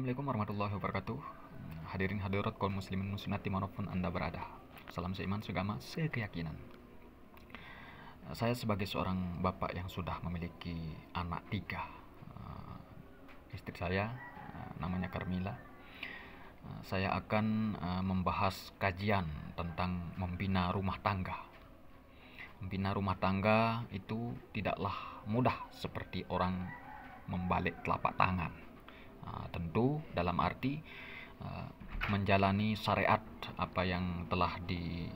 Assalamualaikum warahmatullahi wabarakatuh. Hadirin hadirat kaum muslimin muslimat dimanapun Anda berada. Salam seiman, seagama, sekeyakinan. Saya sebagai seorang bapak yang sudah memiliki anak 3. Istri saya namanya Carmila. Saya akan membahas kajian tentang membina rumah tangga. Membina rumah tangga itu tidaklah mudah seperti orang membalik telapak tangan. Tentu dalam arti menjalani syariat apa yang telah diberikan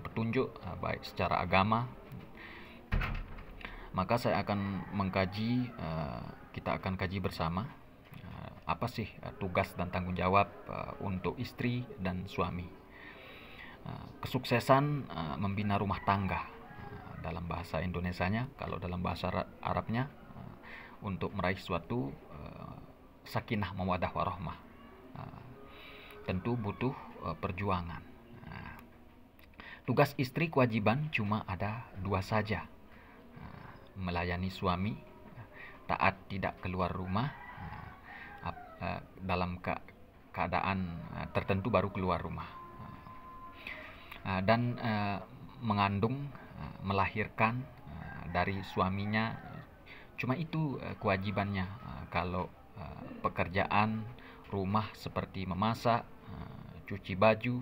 petunjuk baik secara agama, maka saya akan mengkaji, kita akan kaji bersama apa sih tugas dan tanggung jawab untuk istri dan suami. Kesuksesan membina rumah tangga dalam bahasa Indonesianya, kalau dalam bahasa Arabnya untuk meraih suatu sakinah mawaddah warahmah tentu butuh perjuangan. Tugas istri kewajiban cuma ada 2 saja, melayani suami, taat tidak keluar rumah, dalam keadaan tertentu baru keluar rumah, dan mengandung, melahirkan dari suaminya. Cuma itu kewajibannya. Kalau pekerjaan rumah seperti memasak, cuci baju,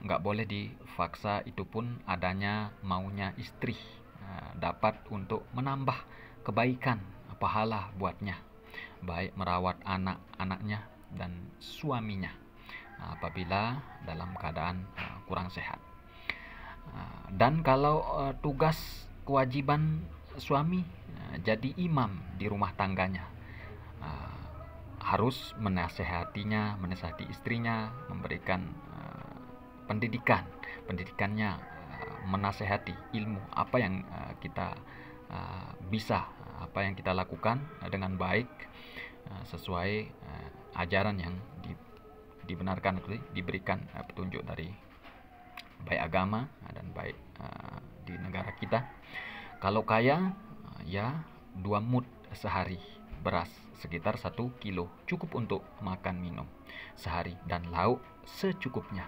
nggak boleh dipaksa. Itu pun adanya maunya istri, dapat untuk menambah kebaikan pahala buatnya, baik merawat anak-anaknya dan suaminya apabila dalam keadaan kurang sehat. Dan kalau tugas kewajiban suami jadi imam di rumah tangganya, harus menasehatinya, menasehati istrinya, memberikan pendidikannya, menasehati ilmu apa yang kita bisa, apa yang kita lakukan dengan baik sesuai ajaran yang dibenarkan, diberikan petunjuk dari baik agama dan baik di negara kita. Kalau kaya ya 2 mud sehari beras sekitar 1 kilo cukup untuk makan minum sehari, dan lauk secukupnya.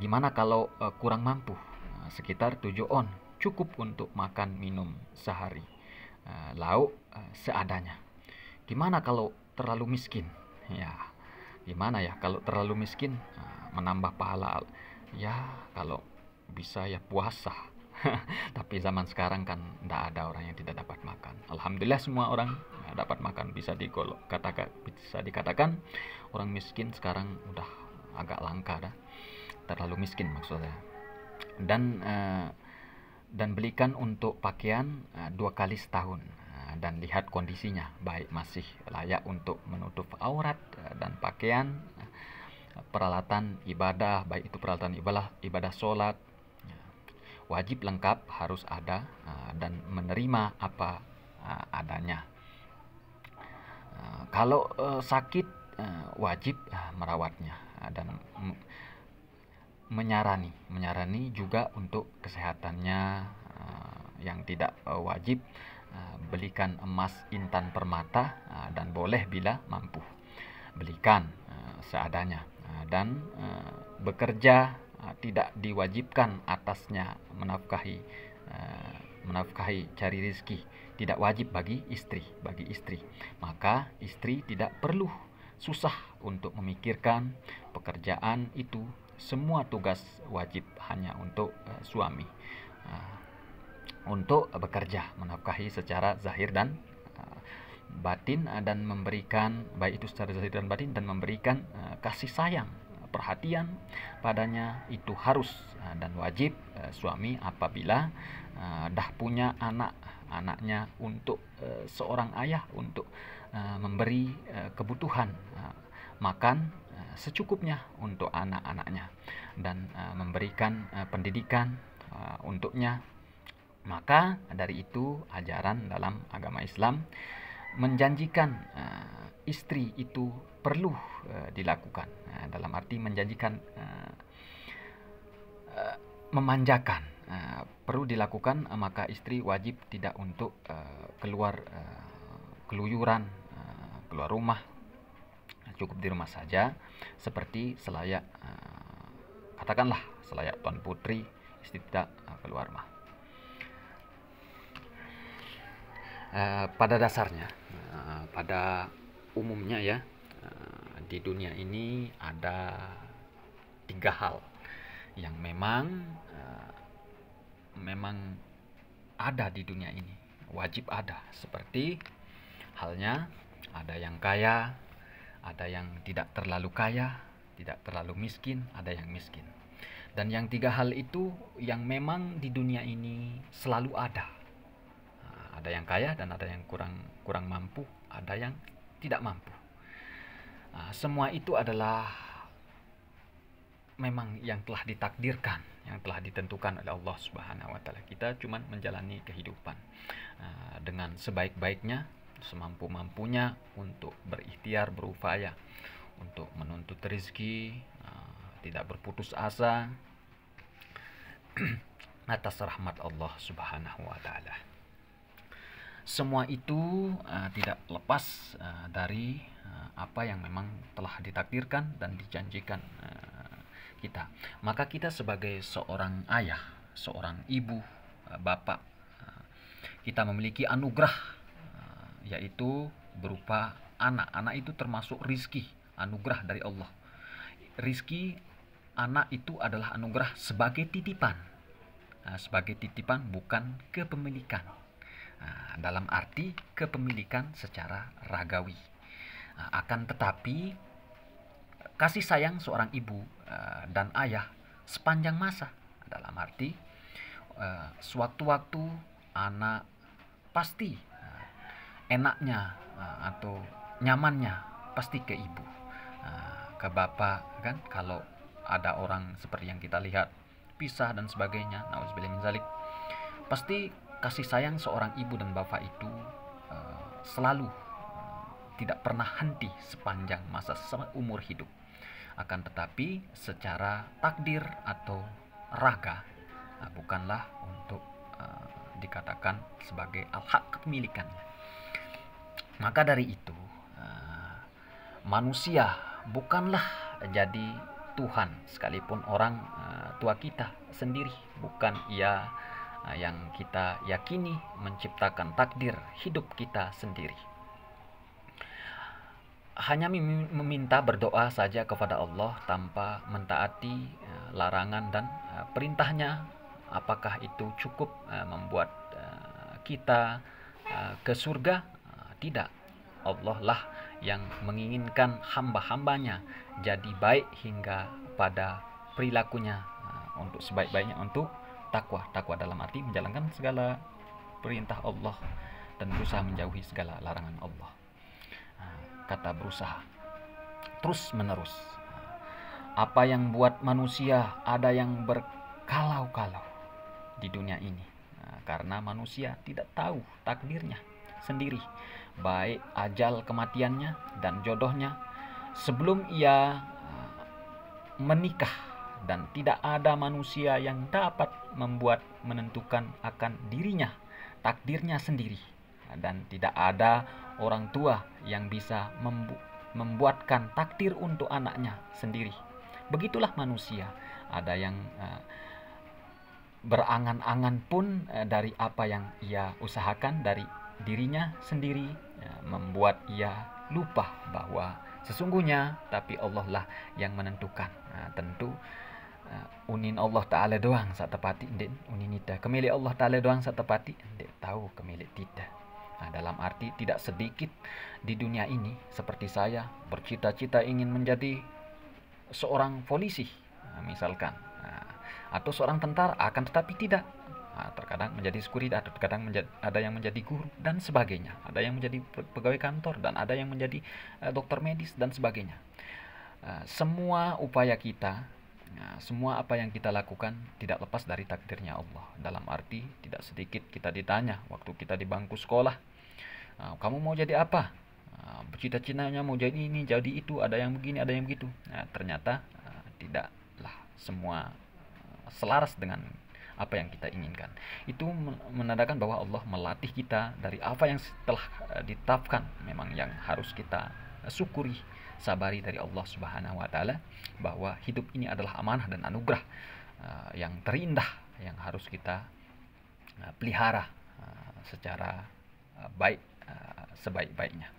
Gimana kalau kurang mampu? Sekitar 7 on cukup untuk makan minum sehari, lauk seadanya. Gimana kalau terlalu miskin? Ya, gimana ya kalau terlalu miskin? Menambah pahala ya kalau bisa ya puasa. Tapi zaman sekarang kan tidak ada orang yang tidak dapat makan. Alhamdulillah semua orang dapat makan. Bisa dikatakan orang miskin sekarang udah agak langka dah. Terlalu miskin maksudnya. Dan belikan untuk pakaian 2 kali setahun, dan lihat kondisinya, baik masih layak untuk menutup aurat dan pakaian, peralatan ibadah, baik itu peralatan ibadah sholat, wajib lengkap harus ada, dan menerima apa adanya. Kalau sakit wajib merawatnya, dan menyarani juga untuk kesehatannya. Yang tidak wajib belikan emas intan permata, dan boleh bila mampu belikan seadanya, dan bekerja tidak diwajibkan atasnya menafkahi cari rezeki, tidak wajib bagi istri. Maka istri tidak perlu susah untuk memikirkan pekerjaan itu. Semua tugas wajib hanya untuk suami, untuk bekerja, menafkahi secara zahir dan batin, dan memberikan, baik itu secara zahir dan batin, dan memberikan kasih sayang, perhatian padanya. Itu harus dan wajib suami apabila dah punya anaknya, untuk seorang ayah untuk memberi kebutuhan makan secukupnya untuk anak-anaknya, dan memberikan pendidikan untuknya. Maka dari itu ajaran dalam agama Islam menjanjikan istri itu perlu dilakukan, dalam arti menjanjikan, memanjakan, perlu dilakukan. Maka istri wajib tidak untuk keluar keluyuran, keluar rumah, cukup di rumah saja, seperti selayak katakanlah selayak tuan putri, istri tidak keluar rumah. Pada dasarnya, pada umumnya ya, di dunia ini ada 3 hal yang memang ada di dunia ini, wajib ada. Seperti halnya ada yang kaya, ada yang tidak terlalu kaya, tidak terlalu miskin, ada yang miskin. Dan yang 3 hal itu yang memang di dunia ini selalu ada. Ada yang kaya dan ada yang kurang mampu, ada yang tidak mampu. Semua itu adalah memang yang telah ditakdirkan, yang telah ditentukan oleh Allah Subhanahu wa taala. Kita cuma menjalani kehidupan dengan sebaik-baiknya, semampu-mampunya untuk berikhtiar, berupaya untuk menuntut rezeki, tidak berputus asa atas rahmat Allah Subhanahu wa taala. Semua itu tidak lepas dari apa yang memang telah ditakdirkan dan dijanjikan kita. Maka kita sebagai seorang ayah, seorang ibu, bapak, kita memiliki anugerah, yaitu berupa anak. Anak itu termasuk rizki, anugerah dari Allah. Rizki anak itu adalah anugerah sebagai titipan. Sebagai titipan, bukan kepemilikan. Dalam arti kepemilikan secara ragawi. Akan tetapi kasih sayang seorang ibu dan ayah sepanjang masa, dalam arti sewaktu-waktu anak pasti enaknya atau nyamannya pasti ke ibu, ke bapak kan. Kalau ada orang seperti yang kita lihat pisah dan sebagainya, nauzubillah min zalik, pasti kasih sayang seorang ibu dan bapak itu selalu tidak pernah henti sepanjang masa seumur hidup. Akan tetapi secara takdir atau raga bukanlah untuk dikatakan sebagai al-haq kepemilikannya. Maka dari itu manusia bukanlah jadi Tuhan, sekalipun orang tua kita sendiri bukan ia yang kita yakini menciptakan takdir hidup kita sendiri. Hanya meminta berdoa saja kepada Allah tanpa mentaati larangan dan perintahnya. Apakah itu cukup membuat kita ke surga? Tidak. Allah lah yang menginginkan hamba-hambanya jadi baik hingga pada perilakunya, untuk sebaik-baiknya untuk takwa. Takwa dalam arti menjalankan segala perintah Allah dan berusaha menjauhi segala larangan Allah. Kata berusaha terus menerus. Apa yang buat manusia ada yang berkalau-kalau di dunia ini? Karena manusia tidak tahu takdirnya sendiri, baik ajal kematiannya dan jodohnya sebelum ia menikah. Dan tidak ada manusia yang dapat menentukan akan dirinya, takdirnya sendiri. Dan tidak ada orang tua yang bisa membuatkan takdir untuk anaknya sendiri. Begitulah manusia. Ada yang berangan-angan pun dari apa yang ia usahakan dari dirinya sendiri, membuat ia lupa bahwa sesungguhnya tapi Allah lah yang menentukan. Tentu unin Allah Ta'ala doang sak tepati ndek uninita. Kemilik Allah Ta'ala doang sak tepati ndek tahu kemilik tidak. Dalam arti tidak sedikit di dunia ini seperti saya bercita-cita ingin menjadi seorang polisi misalkan, atau seorang tentara, akan tetapi tidak. Terkadang menjadi security, terkadang ada yang menjadi guru dan sebagainya, ada yang menjadi pegawai kantor dan ada yang menjadi dokter medis dan sebagainya. Semua upaya kita, semua apa yang kita lakukan tidak lepas dari takdirnya Allah. Dalam arti tidak sedikit kita ditanya waktu kita di bangku sekolah, kamu mau jadi apa? Bercita-citanya mau jadi ini, jadi itu, ada yang begini, ada yang begitu. Ternyata tidaklah semua selaras dengan apa yang kita inginkan. Itu menandakan bahwa Allah melatih kita dari apa yang telah ditetapkan, memang yang harus kita syukuri, sabari dari Allah Subhanahu wa taala, bahwa hidup ini adalah amanah dan anugerah yang terindah yang harus kita pelihara secara baik, sebaik-baiknya.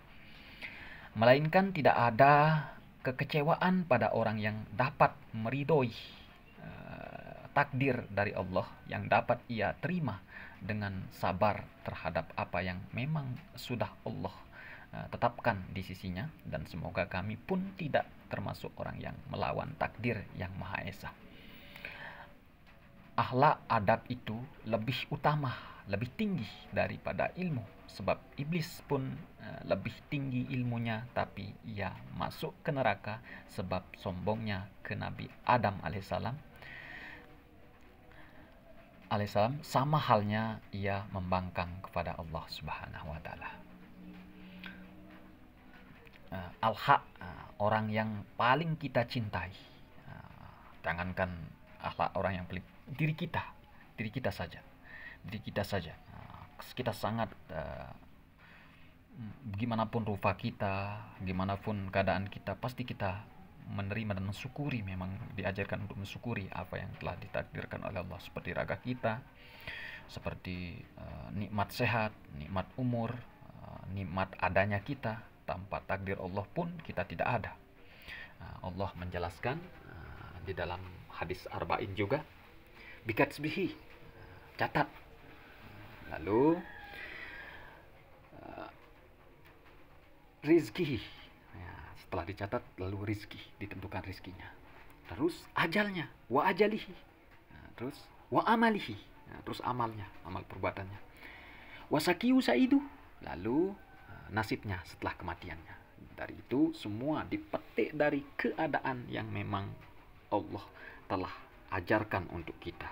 Melainkan tidak ada kekecewaan pada orang yang dapat meridhoi takdir dari Allah, yang dapat ia terima dengan sabar terhadap apa yang memang sudah Allah tetapkan di sisinya, dan semoga kami pun tidak termasuk orang yang melawan takdir yang Maha Esa. Akhlak adab itu lebih utama, lebih tinggi daripada ilmu, sebab iblis pun lebih tinggi ilmunya, tapi ia masuk ke neraka sebab sombongnya ke Nabi Adam alaihissalam. Sama halnya ia membangkang kepada Allah Subhanahu wa taala. Al-haq, orang yang paling kita cintai, jangankan akhlak orang yang paling, diri kita saja, kita sangat gimana pun rupa kita, gimana pun keadaan kita, pasti kita menerima dan mensyukuri, memang diajarkan untuk mensyukuri apa yang telah ditakdirkan oleh Allah, seperti raga kita, seperti nikmat sehat, nikmat umur, nikmat adanya kita. Tanpa takdir Allah pun kita tidak ada. Allah menjelaskan di dalam hadis arba'in juga, bikatsbihi, catat. Lalu rizki, setelah dicatat lalu rizki, ditentukan rizkinya. Terus ajalnya, wa ajalihi, terus wa amalihi, terus amalnya, amal perbuatannya. Wasakiu saidu, lalu nasibnya setelah kematiannya. Dari itu semua dipetik dari keadaan yang memang Allah telah ajarkan untuk kita.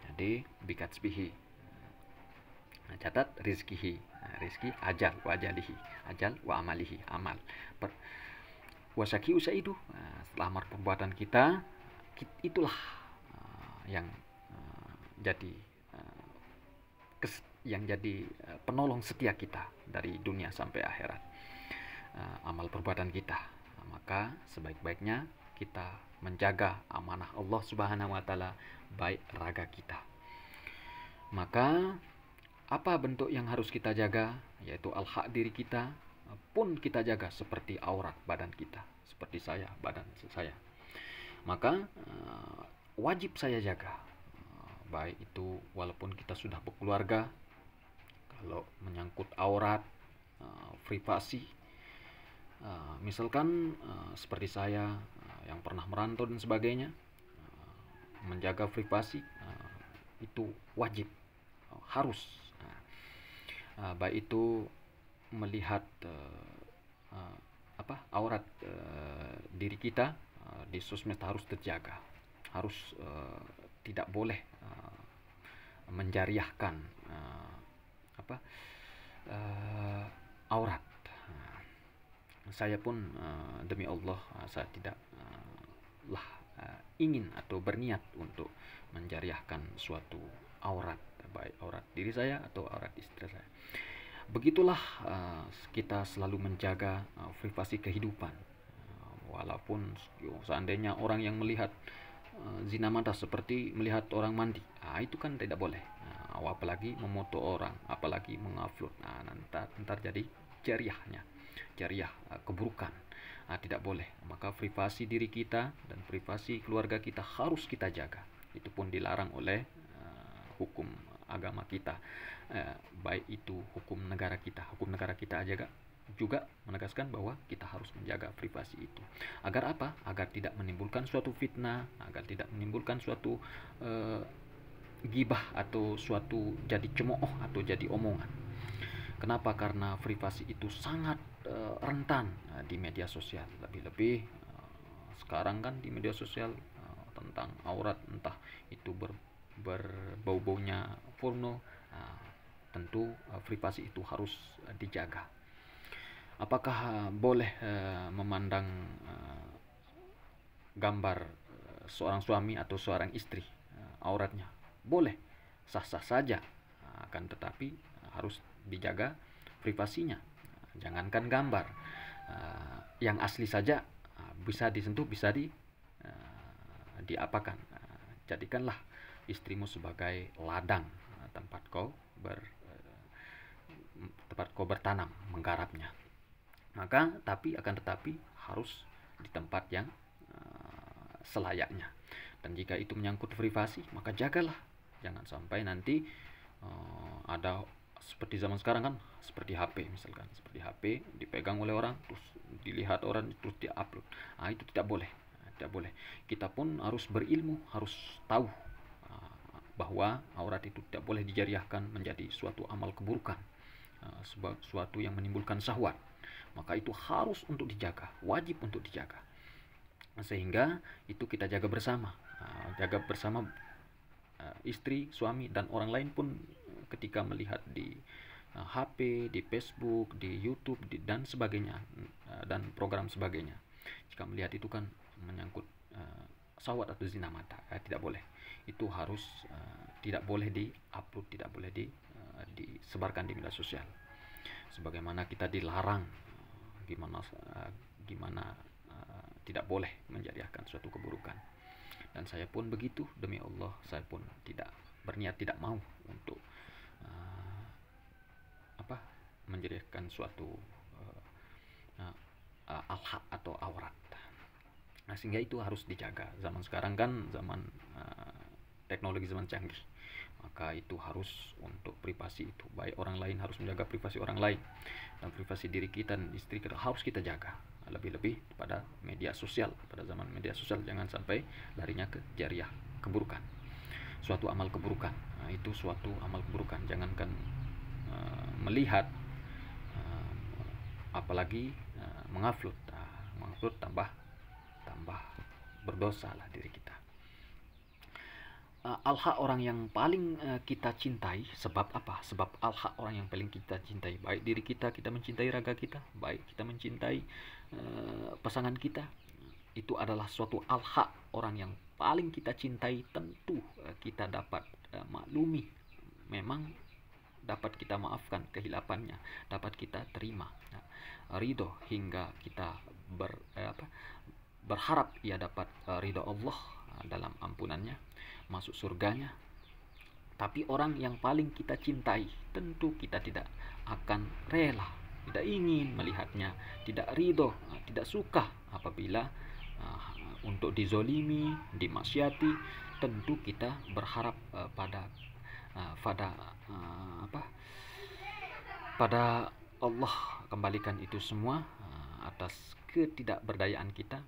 Jadi bikatsbihi, catat rizkihi, rizki, ajal wa ajalihi, ajal wa amalihi, amal. Wasaki usaidu, setelah amal perbuatan kita, itulah yang jadi penolong setia kita dari dunia sampai akhirat, amal perbuatan kita. Maka sebaik-baiknya kita menjaga amanah Allah Subhanahu wa taala, baik raga kita. Maka apa bentuk yang harus kita jaga, yaitu al-haq diri kita pun kita jaga, seperti aurat badan kita, seperti badan saya. Maka wajib saya jaga, baik itu walaupun kita sudah berkeluarga. Kalau menyangkut aurat, privasi, misalkan seperti saya yang pernah merantau dan sebagainya, menjaga privasi itu wajib, harus. Baik itu melihat aurat diri kita di sosmed harus terjaga, harus tidak boleh menjariahkan aurat. Saya pun demi Allah, saya tidak ingin atau berniat untuk menjariahkan suatu aurat, baik aurat diri saya atau aurat istri saya. Begitulah kita selalu menjaga privasi kehidupan. Walaupun seandainya orang yang melihat zina mata seperti melihat orang mandi, itu kan tidak boleh. Apalagi memoto orang, apalagi mengupload, nanti jadi jariah keburukan. Tidak boleh. Maka privasi diri kita dan privasi keluarga kita harus kita jaga. Itu pun dilarang oleh hukum agama kita, baik itu hukum negara kita. Hukum negara kita juga menegaskan bahwa kita harus menjaga privasi itu. Agar apa? Agar tidak menimbulkan suatu fitnah, agar tidak menimbulkan suatu gibah atau suatu jadi cemooh atau jadi omongan. Kenapa? Karena privasi itu sangat rentan di media sosial. Lebih-lebih sekarang kan di media sosial tentang aurat, entah itu berbau-baunya porno, tentu privasi itu harus dijaga. Apakah boleh memandang gambar seorang suami atau seorang istri auratnya? boleh, sah-sah saja. Akan tetapi harus dijaga privasinya. Jangankan gambar, yang asli saja bisa disentuh, bisa diapakan. Jadikanlah istrimu sebagai ladang, tempat kau bertanam, menggarapnya. Akan tetapi harus di tempat yang selayaknya. Dan jika itu menyangkut privasi, maka jagalah. Jangan sampai nanti ada seperti zaman sekarang kan, seperti HP misalkan, seperti HP dipegang oleh orang, terus dilihat orang, terus diupload. Itu tidak boleh. Tidak boleh. Kita pun harus berilmu, harus tahu bahwa aurat itu tidak boleh dijariahkan menjadi suatu amal keburukan, suatu yang menimbulkan syahwat. Maka itu harus untuk dijaga, wajib untuk dijaga. Sehingga itu kita jaga bersama, istri, suami, dan orang lain pun ketika melihat di HP, di Facebook, di YouTube, dan sebagainya, dan program sebagainya. Jika melihat itu kan menyangkut syahwat atau zina mata, tidak boleh. Itu harus tidak boleh di-upload, tidak boleh disebarkan di media sosial. Sebagaimana kita dilarang, gimana tidak boleh menjadikan suatu keburukan. Dan saya pun begitu, demi Allah, saya pun tidak berniat, tidak mau untuk menjadikan suatu al-haq atau aurat. Sehingga itu harus dijaga. Zaman sekarang kan zaman teknologi, zaman canggih, maka itu harus untuk privasi itu. Baik orang lain harus menjaga privasi orang lain, dan privasi diri kita dan istri kita harus kita jaga. Lebih-lebih pada media sosial, pada zaman media sosial, jangan sampai larinya ke jariah keburukan, suatu amal keburukan. Itu suatu amal keburukan. Jangankan melihat, apalagi mengupload tambah berdosa lah diri kita. Al-haq orang yang paling kita cintai. Sebab apa? Sebab al-haq orang yang paling kita cintai, baik diri kita mencintai raga kita, baik kita mencintai pasangan kita, itu adalah suatu al-haq orang yang paling kita cintai. Tentu kita dapat maklumi, memang dapat kita maafkan kehilafannya, dapat kita terima ridho, hingga kita berharap ia dapat ridho Allah dalam ampunannya, masuk surganya. Tapi orang yang paling kita cintai, tentu kita tidak akan rela, tidak ingin melihatnya, tidak ridho, tidak suka apabila untuk dizolimi, dimaksiati. Tentu kita berharap pada Allah, kembalikan itu semua atas ketidakberdayaan kita.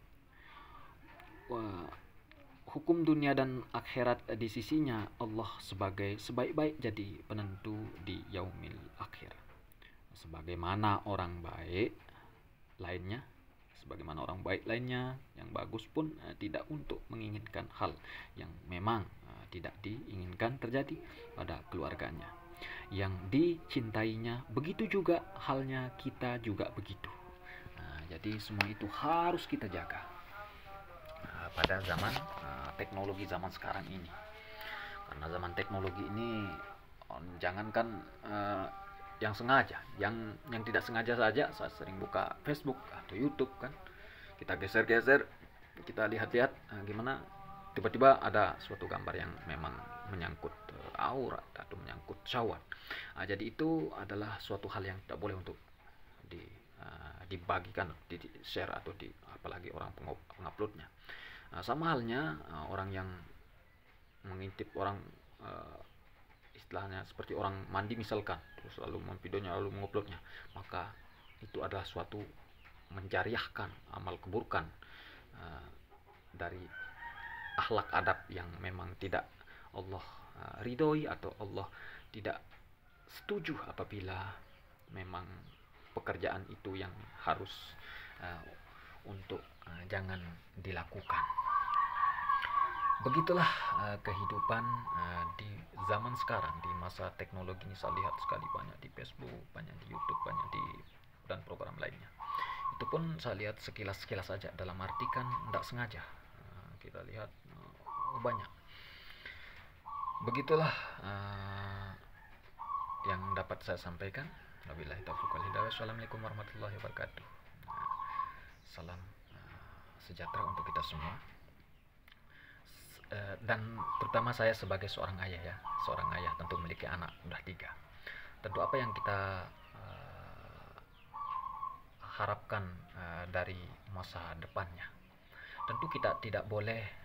Hukum dunia dan akhirat di sisinya Allah sebagai sebaik-baik jadi penentu di yaumil akhir. Sebagaimana orang baik lainnya, yang bagus pun tidak untuk menginginkan hal yang memang tidak diinginkan terjadi pada keluarganya. Yang dicintainya begitu juga halnya, kita juga begitu. Jadi semua itu harus kita jaga pada zaman teknologi zaman sekarang ini. Karena zaman teknologi ini, jangankan yang sengaja, yang tidak sengaja saja, saya sering buka Facebook atau YouTube kan, kita geser-geser, kita lihat-lihat, gimana tiba-tiba ada suatu gambar yang memang menyangkut aurat atau menyangkut syahwat. Jadi itu adalah suatu hal yang tidak boleh untuk dibagikan, di share, atau apalagi orang penguploadnya. Sama halnya orang yang mengintip orang, istilahnya seperti orang mandi misalkan, terus lalu memvideonya lalu menguploadnya, maka itu adalah suatu menjariahkan amal keburukan dari akhlak adab yang memang tidak Allah ridhoi, atau Allah tidak setuju apabila memang pekerjaan itu yang harus untuk jangan dilakukan. Begitulah kehidupan di zaman sekarang, di masa teknologi ini. Saya lihat sekali banyak di Facebook, banyak di YouTube, banyak dan program lainnya. Itu pun saya lihat sekilas-sekilas saja, dalam arti kan tidak sengaja. Kita lihat banyak. Begitulah yang dapat saya sampaikan. Wabillahi taufiq wal hidayah. Wassalamualaikum warahmatullahi wabarakatuh. Salam sejahtera untuk kita semua. Dan terutama saya sebagai seorang ayah ya, seorang ayah tentu memiliki anak udah 3. Tentu apa yang kita harapkan dari masa depannya, tentu kita tidak boleh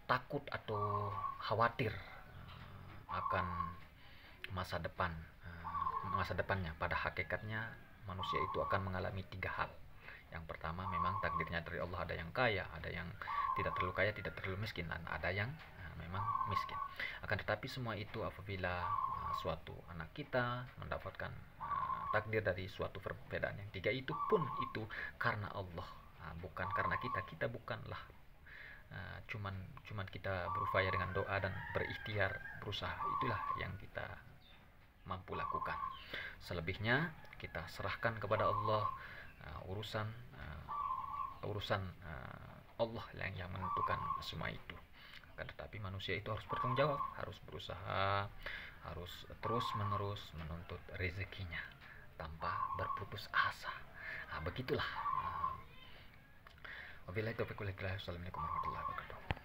takut atau khawatir akan masa depannya. Pada hakikatnya manusia itu akan mengalami 3 hal. Yang pertama, memang takdirnya dari Allah, ada yang kaya, ada yang tidak terlalu kaya, tidak terlalu miskin, dan ada yang memang miskin. Akan tetapi semua itu apabila suatu anak kita mendapatkan takdir dari suatu perbedaan yang 3 itu pun itu karena Allah, bukan karena kita bukanlah cuman kita berupaya dengan doa dan berikhtiar, berusaha, itulah yang kita mampu lakukan. Selebihnya kita serahkan kepada Allah, urusan Allah yang menentukan semua itu. Akan tetapi manusia itu harus bertanggung jawab, harus berusaha, harus terus menerus menuntut rezekinya tanpa berputus asa. Begitulah. Wabillahi taufiq wal hidayah. Wassalamualaikum warahmatullahi wabarakatuh.